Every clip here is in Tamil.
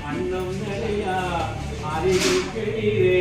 அன்னம் நிறையா அறிவிக்கிறீரே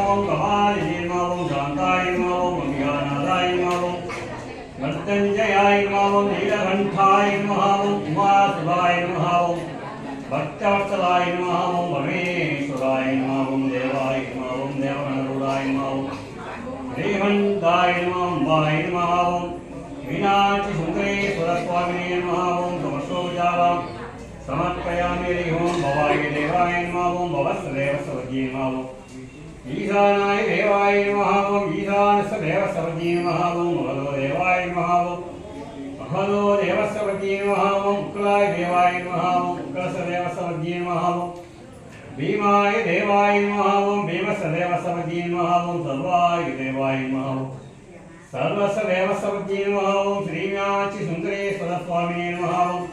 ஓம் கபாலினி ஓம் சாந்தாய ஓம் அபியானாதாய ஓம் மர்த்தஞ்சயாய ஓம் நீலகண்டாய ஓம் உமாசுதாய ஓம் பக்தவத்சலாய ஓம் பரமேஸ்வராய ஓம் தேவாய ஓம் தேவனருளாய ஓம் ஸ்ரீமந்தாய ஓம் வாய ஓம் மீனாட்சி சுந்தரேஸ்வர சுவாமினே ஓம் தமசோஜாவாம் समर्पयामि ओम भवाय देवाय नमः ओम भवस्देव सर्वज्ञे नमः ईशानाय देवाय नमः ओम ईशानस्देव सर्वज्ञे नमः ओम भगवतो देवाय नमः ओम भगवतो देव सर्वज्ञे नमः ओम उक्लाय देवाय नमः ओम उक्लसदेव सर्वज्ञे नमः ओम भीमाय देवाय नमः ओम भीमसदेव सर्वज्ञे नमः ओम सर्वाय देवाय नमः ओम सर्वसदेव सर्वज्ञे नमः ओम श्रीमीनाक्षी सुन्दरेश्वर स्वामिने नमः ओम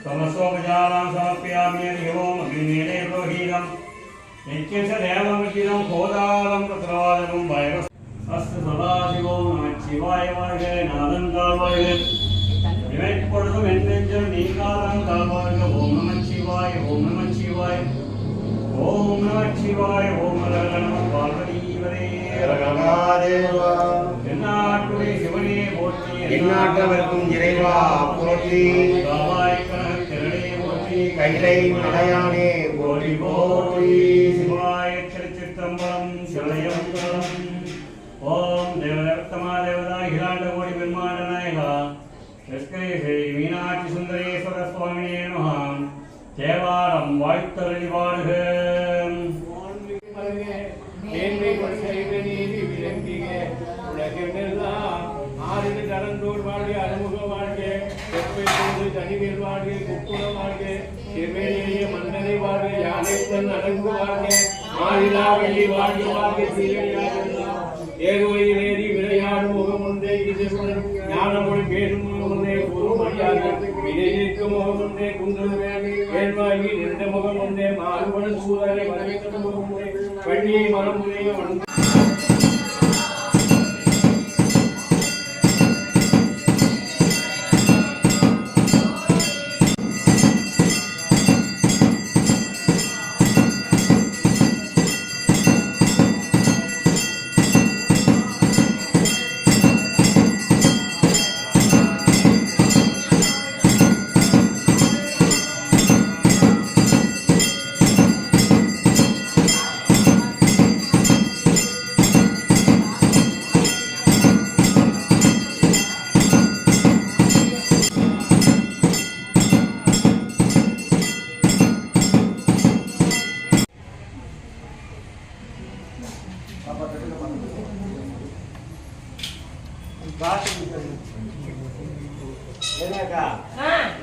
तमसोपचारां समर्पयामि ओम अग्निमीळे प्रोहीतं नित्यं च देवमचिदं खोदालं प्रत्रवादनं वैरस् अस्तु सदाशिवो नमः शिवाय வாழ்க நாதந்தாள் வாழ்க இமைப்பொழுதும் என்னெஞ்சம் நீங்காதந்தாள் வாழ்க ஓம் நம சிவாய ஓம் நம சிவாய ஓம் நம சிவாய ஓம் நம பார்வதீவரே ரகமாதேவா எந்நாட்டுடைய சிவனே போற்றி எந்நாட்டவர்க்கும் இறைவா போற்றி கைலை மலையானே போற்றி போற்றி சிவாய திருச்சிற்றம்பலம் சிவயம்பலம் ஓம் தேவதத்தமா தேவதா ஹிராண்ட கோடி பெருமாட நாயகா ஸ்ரீ மீனாட்சி சுந்தரேஸ்வர சுவாமினே நமஹ தேவாரம் வாழ்த்தருளி வாழ்க ஆறு தரந்தோடு வாழ்க அறுமுக வாழ்க தனிவேல் வாழ்க குப்புற வாழ்க செவ்வேலிய மன்னரை வாழ்க யானைத்தன் அடங்கு வாழ்க மாறிலா வள்ளி வாழ்க வாழ்க ஏறுவையிலேறி விளையாடும் முகமுண்டே ஞானமொழி பேசும் முகமுண்டே குருமணியாக விதை நிற்கும் முகமுண்டே குந்தல் வேள்வாகி நின்ற முகமுண்டே மாறுபடும் சூழலை வரவேற்ற முகமுண்டே வள்ளியை மரமுறைய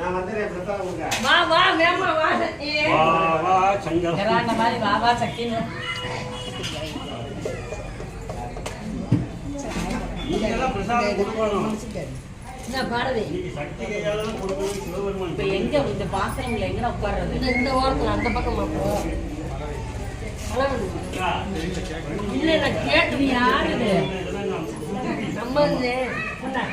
நான் வந்து பிரசாதம் வா வா மேமா வா வா வா சங்கர் கரான மாதிரி வா வா சக்கின நீங்க பிரசாதம் கொடுக்கணும் நான் பாடவே நீங்க சக்தி கையால கொடுக்கணும் சிவபெருமான் இப்ப எங்க இந்த பாசனம்ல எங்க உட்கார்றது இந்த ஓரத்துல அந்த பக்கமா போ இல்ல நான் கேட்டு யாரு நம்ம